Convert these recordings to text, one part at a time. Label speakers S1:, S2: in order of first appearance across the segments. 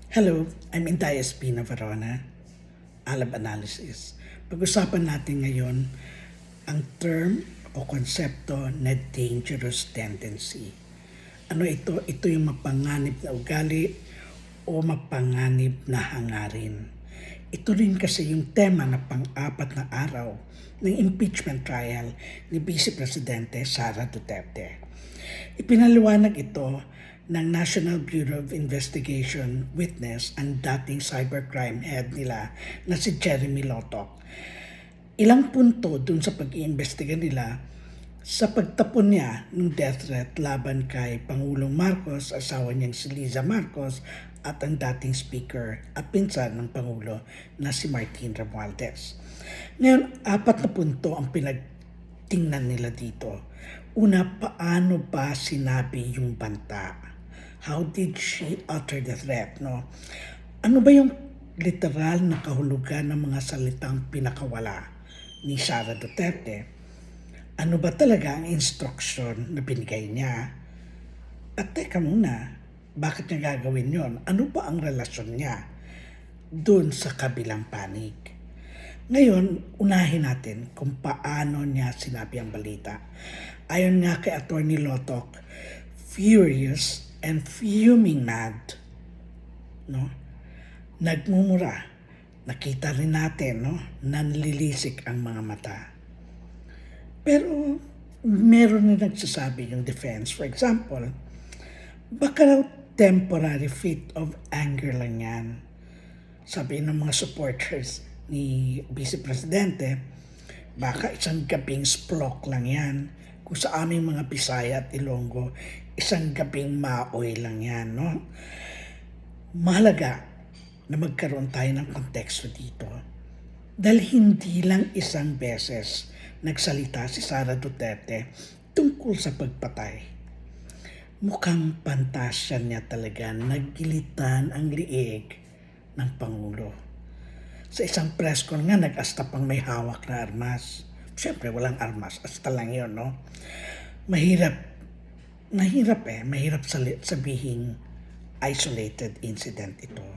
S1: Hello, I'm Inday Espina Varona, Alab Analysis. Pag-usapan natin ngayon ang term o konsepto na dangerous tendency. Ano ito? Ito yung mapanganib na ugali o mapanganib na hangarin. Ito rin kasi yung tema na pang-apat na araw ng impeachment trial ni Vice Presidente Sara Duterte. Ipinaliwanag ito ng National Bureau of Investigation witness ang dating cybercrime head nila na si Jeremy Lotok. Ilang punto dun sa pag-iimbestiga nila sa pagtapon niya ng death threat laban kay Pangulong Marcos, asawa niyang si Liza Marcos, at ang dating speaker at pinsan ng Pangulo na si Martin Romualdez. Ngayon, 4 na punto ang pinagtingnan nila dito. Una, paano ba sinabi yung banta? How did she utter the threat? No? Ano ba yung literal na kahulugan ng mga salitang pinakawala ni Sara Duterte? Ano ba talaga ang instruction na binigay niya? At teka muna, bakit niya gagawin yon? Ano ba ang relasyon niya dun sa kabilang panig? Ngayon, unahin natin kung paano niya sinabi ang balita. Ayon nga kay Atty. Lotok, furious and fuming mad. No? Nagmumura. Nakita rin natin, no? Nanlilisik ang mga mata. Pero meron na nagsasabi yung defense. For example, baka raw temporary fit of anger lang yan. Sabi ng mga supporters ni Vice Presidente, baka isang gabing splok lang yan. Kung sa aming mga Bisaya at Ilonggo, isang gabing maoy lang yan, no? Mahalaga na magkaroon tayo ng konteksto dito. Dahil hindi lang isang beses nagsalita si Sara Duterte tungkol sa pagpatay. Mukhang pantasya niya talaga naggilitan ang liig ng Pangulo. Sa isang press con nga, nag-asta pang may hawak na armas. Siyempre, walang armas. Asta lang yun, no? Mahirap sabihin isolated incident ito.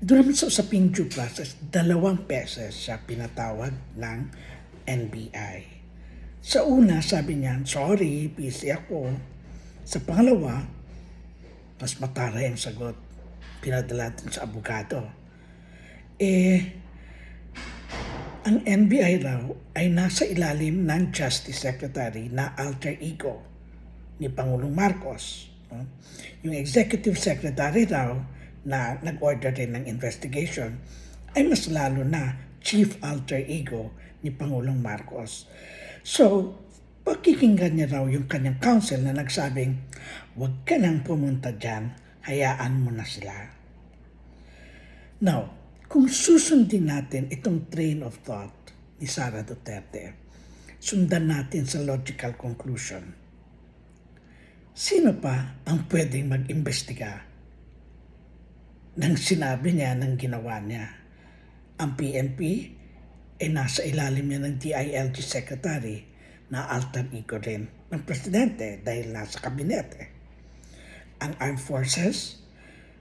S1: Doon naman sa usaping due process, 2 beses siya pinatawag ng NBI. Sa una, sabi niya, sorry, busy ako. Sa pangalawa, mas mataray ang sagot. Pinadala din sa abogado. Ang NBI raw ay nasa ilalim ng Justice Secretary na alter ego ni Pangulong Marcos. No? Yung Executive Secretary raw na nag-order rin ng investigation ay mas lalo na chief alter ego ni Pangulong Marcos. So, pakikinggan niya raw yung kanyang counsel na nagsabing, huwag ka nang pumunta dyan, hayaan mo na sila. Now, kung susundin natin itong train of thought ni Sara Duterte, sundan natin sa logical conclusion. Sino pa ang pwedeng mag-imbestiga ng sinabi niya, ng ginawa niya? Ang PNP ay nasa ilalim niya ng DILG Secretary na alter ego rin ng Presidente dahil nasa kabinete. Ang Armed Forces,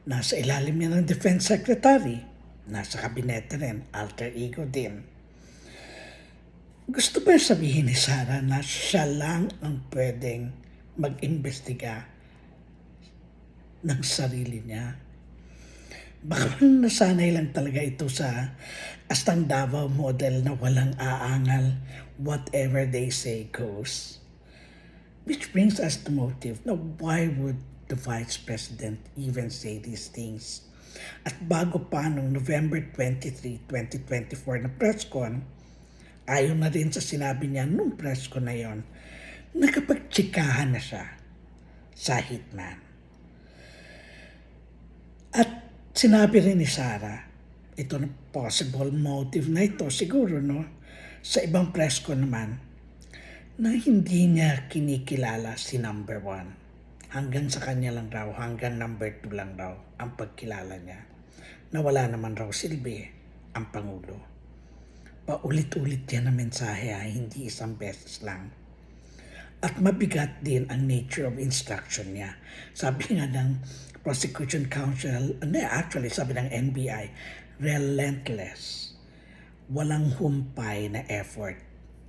S1: nasa ilalim niya ng Defense Secretary, nasa kabinete rin, alter ego din. Gusto ba sabihin ni Sara na siya lang ang pwedeng mag-imbestiga ng sarili niya? Baka nasanay lang talaga ito sa Astang Davao model na walang aangal, whatever they say goes. Which brings us to motive. Now, why would the Vice President even say these things? At bago pa noong November 23, 2024 na press con, ayon na rin sa sinabi niya nung press con na yon, nakapagtsikahan na siya sa hitman. At sinabi rin ni Sara, ito na possible motive na ito siguro, no? Sa ibang press con naman, na hindi niya kinikilala si number 1. Hanggang sa kanya lang raw, hanggang number 2 lang raw ang pagkilala niya. Na wala naman raw silbi ang Pangulo. Paulit-ulit yan na mensahe, hindi isang beses lang. At mabigat din ang nature of instruction niya. Sabi nga ng Prosecution Counsel, actually sabi ng NBI, relentless. Walang humpay na effort.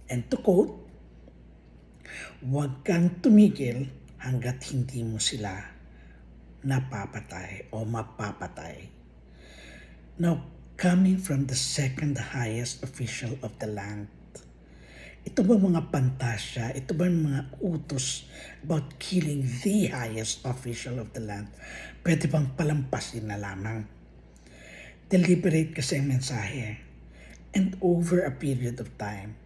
S1: And to quote, huwag kang tumigil hanggat hindi mo sila napapatay o mapapatay. Now, coming from the second highest official of the land, ito ba mga pantasya, ito ba mga utos about killing the highest official of the land, pwede bang palampasin na lamang? Deliberate kasi ang mensahe. And over a period of time.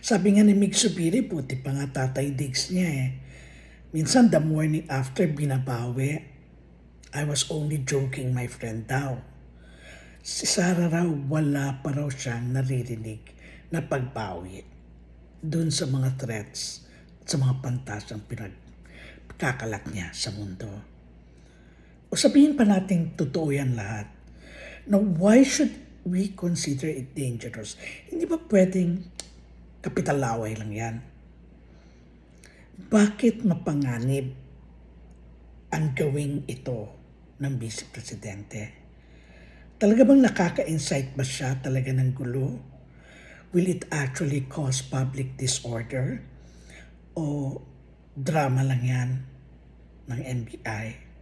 S1: Sabi nga ni Mig Subiri, puti pa nga Tatay Diggs niya eh. Minsan the morning after binabawi, I was only joking my friend daw. Si Sara raw, wala pa raw siyang naririnig na pagbawi dun sa mga threats at sa mga pantasyang pinagkakalat niya sa mundo. O sabihin pa natin totoo yan lahat. Now, why should we consider it dangerous? Hindi ba pwedeng kapitalaway lang yan? Bakit mapanganib ang gawing ito ng Vice Presidente? Talaga bang nakaka-incite ba siya talaga ng gulo? Will it actually cause public disorder? O drama lang yan ng NBI?